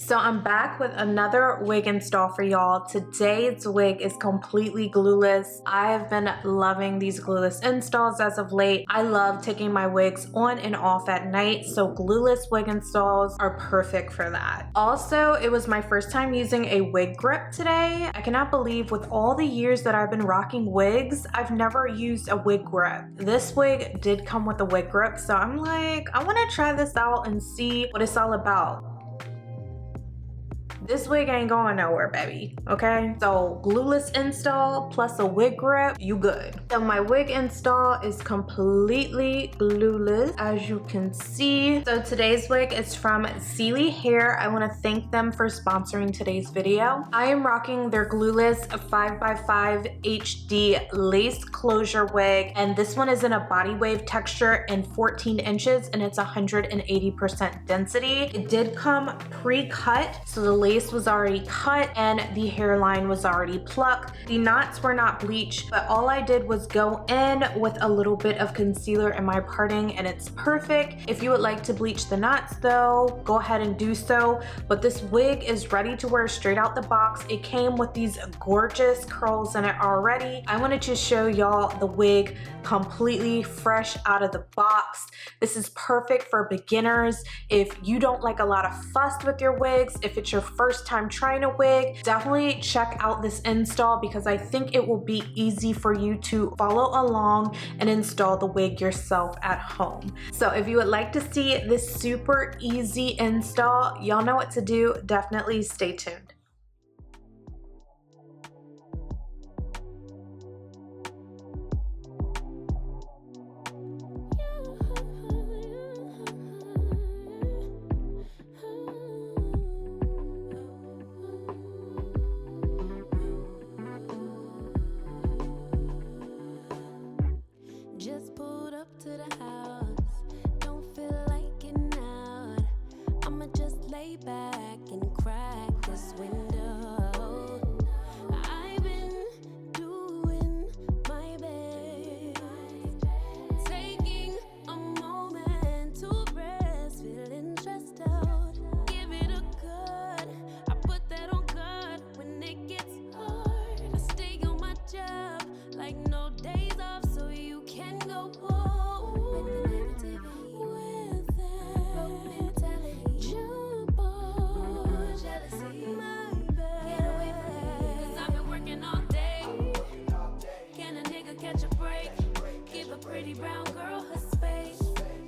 So I'm back with another wig install for y'all. Today's wig is completely glueless. I have been loving these glueless installs as of late. I love taking my wigs on and off at night, so glueless wig installs are perfect for that. Also, it was my first time using a wig grip today. I cannot believe with all the years that I've been rocking wigs, I've never used a wig grip. This wig did come with a wig grip, so I'm like, I want to try this out and see what it's all about. This wig ain't going nowhere, baby, okay? So glueless install plus a wig grip, you good. So my wig install is completely glueless, as you can see. So today's wig is from Celie Hair. I wanna thank them for sponsoring today's video. I am rocking their glueless 5x5 HD lace closure wig, and this one is in a body wave texture and 14 inches, and it's 180% density. It did come pre-cut, so the lace was already cut and the hairline was already plucked. The knots were not bleached, but all I did was go in with a little bit of concealer in my parting, and it's perfect. If you would like to bleach the knots though, go ahead and do so. But this wig is ready to wear straight out the box. It came with these gorgeous curls in it already. I wanted to show y'all the wig completely fresh out of the box. This is perfect for beginners. If you don't like a lot of fuss with your wigs, if it's your first time trying a wig, definitely check out this install because I think it will be easy for you to follow along and install the wig yourself at home. So if you would like to see this super easy install, y'all know what to do. Definitely stay tuned. Just pulled up to the house, don't feel like getting out. I'ma just lay back and crack this window. I've been doing my best, taking a moment to rest, feeling stressed out. Give it a good, I put that on guard when it gets hard. I stay on my job like no days off, so you can go home with that broke mentality. Jump on jealousy, my bad. Get away from me, 'cause I've been working all day. Can a nigga catch a break? Give a pretty brown girl her space.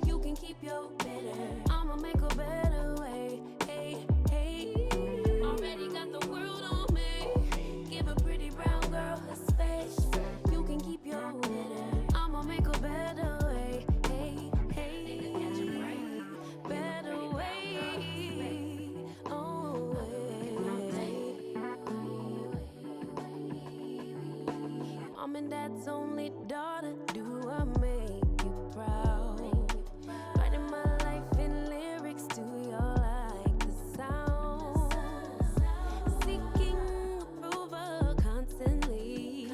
You can keep your bitter, I'ma make a better way. Hey, hey, already got the world on me. Give a pretty brown girl her space. You can keep your bitter, I'ma make a better way. Hey, hey, better way. Oh, Mom and Dad's only daughter, do I make you proud? Writing my life in lyrics, do you like the sound? Seeking approval constantly.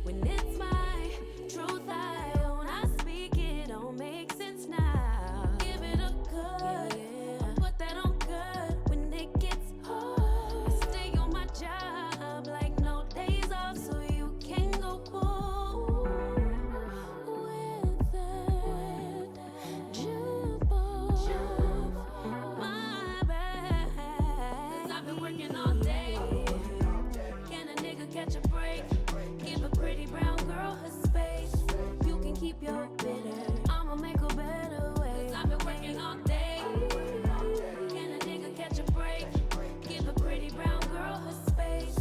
When it's my truth I own, I speak, it don't make sense now. Give it a good, put that on good when it gets hard. I stay on my job like no days off, so you can go home with that. Jump on my back, 'cause I've been working all day. Can a nigga catch a break? Give a pretty brown girl her space. You can keep your bitter, I'ma make a better way. 'Cause I've been working all day. Can a nigga catch a break? Give a pretty brown girl her space.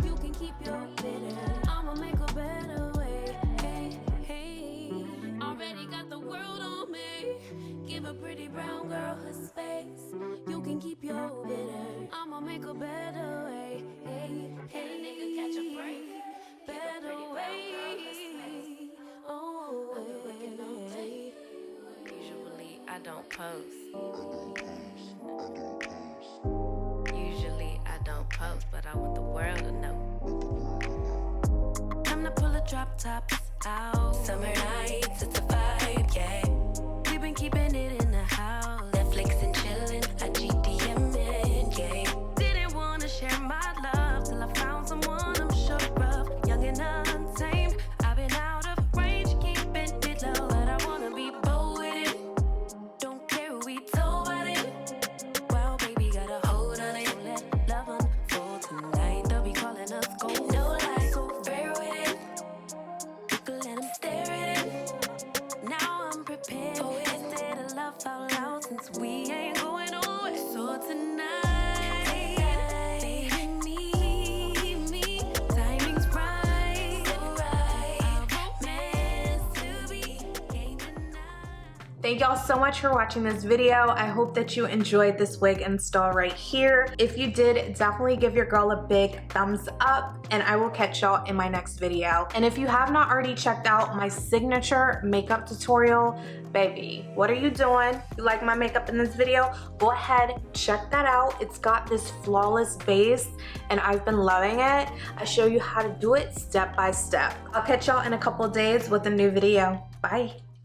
You can keep your bitter, I'ma make a better way. Hey, hey, already got the world on me. Give a pretty brown girl her space. You can keep your bitter, I'ma make a better way. Hey, hey, nigga catch a break. Better way. Oh, hey. Usually I don't post. Usually I don't post, but I want the world to know. Time to pull the drop tops out. Summer nights, it's a vibe, yeah. We've been keeping it in the house. Netflix and chillin', I GDM in. for tonight. Baby, need me. Timing's right. Meant to be. Can't deny. Thank y'all so much for watching this video. I hope that you enjoyed this wig install right here. If you did, definitely give your girl a big thumbs up, and I will catch y'all in my next video. And if you have not already checked out my signature makeup tutorial, baby, what are you doing? You like my makeup in this video? Go ahead, check that out. It's got this flawless base and I've been loving it. I show you how to do it step by step. I'll catch y'all in a couple days with a new video. Bye.